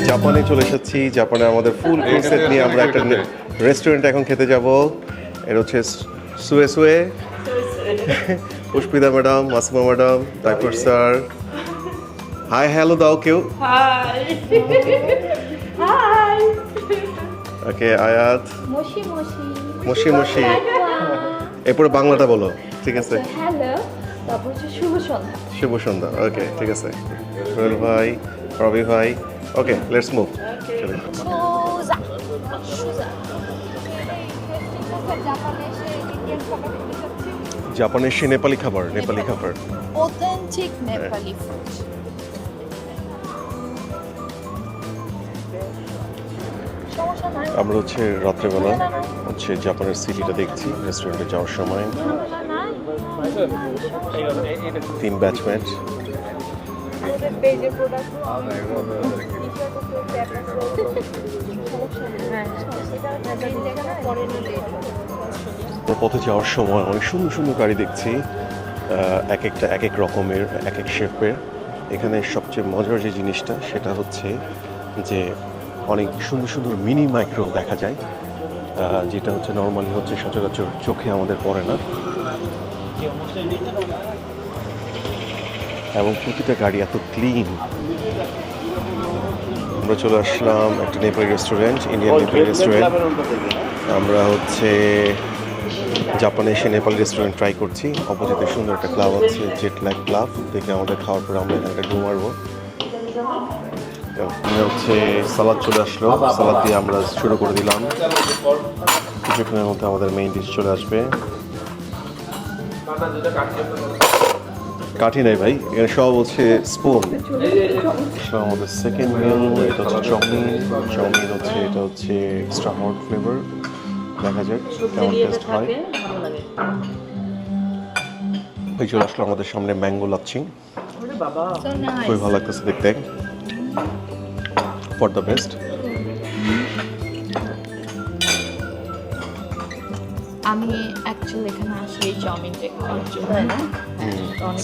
জাপানে চলে এসেছি। জাপানে আমাদের ফুল ফুল সেট নিয়ে আমরা একটা রেস্টুরেন্টে এখন খেতে যাব। এটা হচ্ছে সুয়ে সুয়ে। পুষ্পিতা ম্যাডাম, মাসুমা ম্যাডাম, তারপর স্যার। হাই হ্যালো দাও কেউ। হাই হাই ওকে আয়াত, মশি মশি মশি মশি। এরপরে বাংলাটা বলো, ঠিক আছে? হ্যালো, তারপর হচ্ছে শুভ সন্ধ্যা। শুভ সন্ধ্যা। ওকে ঠিক আছে। সোহেল ভাই, রবি ভাই। Okay let's move. সুজা সুজা জাপানে সে নেপালি খাবার, নেপালি খাবার। Authentic Nepali food. আমরা হচ্ছে রাত্রেবেলা হচ্ছে জাপানের সিটিটা দেখছি রেস্টুরেন্টে যাওয়ার সময়। 3 ব্যাচমেট। পথে যাওয়ার সময় অনেক সুন্দর সুন্দর গাড়ি দেখছি, এক একটা এক এক রকমের, এক এক শেপের। এখানে সবচেয়ে মজার যে জিনিসটা সেটা হচ্ছে যে অনেক সুন্দর সুন্দর মিনি মাইক্রো দেখা যায়, যেটা হচ্ছে নর্মালি হচ্ছে সচরাচর চোখে আমাদের পড়ে না। এবং প্রতিটা গাড়ি এত ক্লিন। আমরা চলে আসলাম একটা Nepali restaurant, Indian Nepali restaurant. আমরা হচ্ছে জাপানে এসে নেপালি রেস্টুরেন্ট ট্রাই করছি। অপোজিটে সুন্দর একটা ক্লাব আছে, জেট ল্যাগ ক্লাব। দেখে আমাদের খাওয়ার পরে আমরা এখানে একটা ঘুম মারবো। হচ্ছে সালাদ চলে আসলো, সালাদ দিয়ে আমরা শুরু করে দিলাম। কিছুক্ষণের মধ্যে আমাদের মেইন ডিশ চলে আসবে। কাঠি নাই ভাই, এখানে সব হচ্ছে স্পুন। আমাদের সেকেন্ড মিল, এটা হচ্ছে চাউমিন। চাউমিন হচ্ছে এটা হচ্ছে এক্সট্রা হট ফ্লেভার। দেখা যাক কেমন টেস্ট হয়। এই চলে আসলো আমাদের সামনে ম্যাঙ্গো লাচ্ছি। খুবই ভালো লাগতেছে দেখতে। For the best. আমি অ্যাকচুয়ালি এখানে আসি এই চাউমিনটা খাওয়ার জন্য।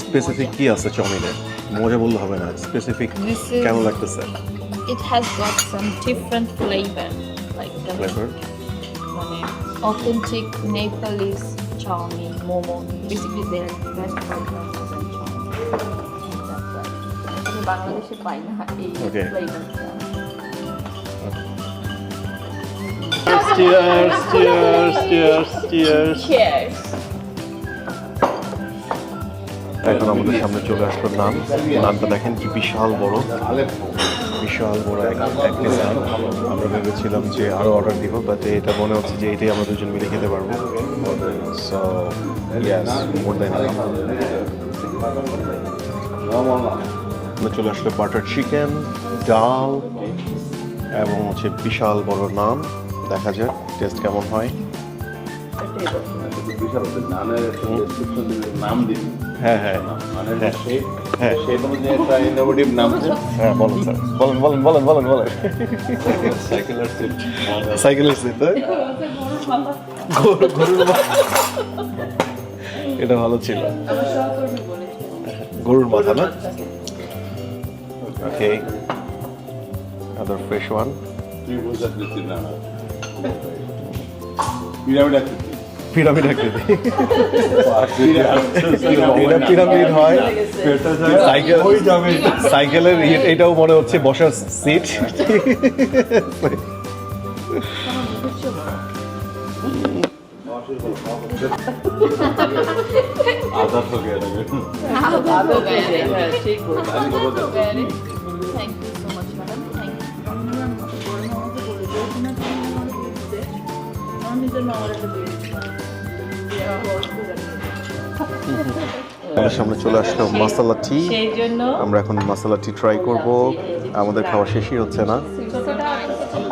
স্পেসিফিক কি আছে চাউমিনে? মজা বললে হবে না, স্পেসিফিক কেমন লাগতেছে? It has got some different flavor, like flavour মানে authentic Nepalese chow mein, momo. Basically, they are the best burgers and chow mein. That's why. আমি বাংলাদেশে পাই না এই Okay. ফ্লেভারটা. Cheers, cheers, cheers, cheers. Cheers. এখন আমাদের সামনে চলে আসলো নান। নানটা দেখেন কি বিশাল বড়, বিশাল বড় এক পিস নান। আমরা ভেবেছিলাম যে আরও অর্ডার দিব, বাট এটা মনে হচ্ছে যে এটাই আমরা দুজন মিলে খেতে পারবো। So yes, more than enough. আমরা চলে আসলো বাটার চিকেন, ডাল এবং হচ্ছে বিশাল বড় নান। দেখা যাক টেস্ট কেমন হয়। হ্যাঁ হ্যাঁ হ্যাঁ হ্যাঁ, বলেন স্যার, বলেন বলেন বলেন বলেন বলেন। সাইকেলের সিট, এটা ভালো ছিল। গরুর মাথা না? ওকে, আদার ফ্রেশ ওয়ান। পিরামিড আকৃতি। এটা পিরামিড হয়। সাইকেলের এটাও মনে হচ্ছে বসার সিট। आधा हो गया आधा हो गया है, ठीक हो गया। Thank you so much, madam. Thank you. আমাদের সামনে চলে আসলো মাসালা টি। সেই জন্য আমরা এখন মাসালা টি ট্রাই করব। আমাদের খাওয়া শেষই হচ্ছে না।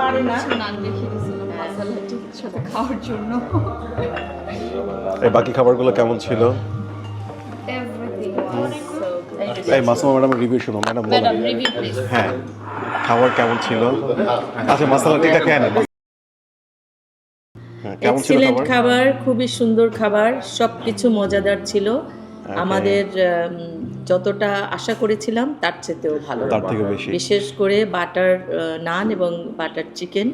পারে না নান রেখে দিয়েছিলাম মশলা টি সাথে খাওয়ার জন্য। এই বাকি খাবারগুলো কেমন ছিল? Everything was so tasty. এই মাসুমা ম্যাডামের রিভিউ শুনো। ম্যাডাম বলেন। Madam, review please. হ্যাঁ, খাবার কেমন ছিল? আচ্ছা, মাসালা টিটা কেন? কেমন ছিল এক্সিলেন্ট খাবার? খাবার, খুবই সুন্দর খাবার, সবকিছু মজাদার ছিল। আমাদের যতটা আশা করেছিলাম তার চেয়েও ভালো, তার থেকে বেশি। বিশেষ করে বাটার নান এবং বাটার চিকেন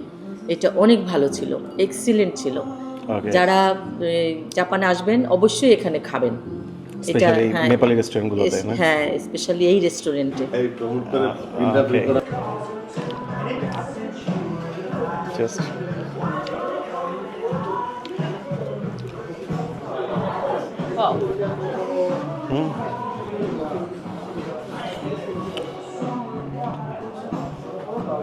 এটা অনেক ভালো ছিল, এক্সিলেন্ট ছিল। Okay. যারা জাপানে আসবেন অবশ্যই এখানে খাবেন। Especially নেপালি রেস্টুরেন্টগুলোতে, না? হ্যাঁ, স্পেশালি এই রেস্টুরেন্টে। Okay. Just Wow.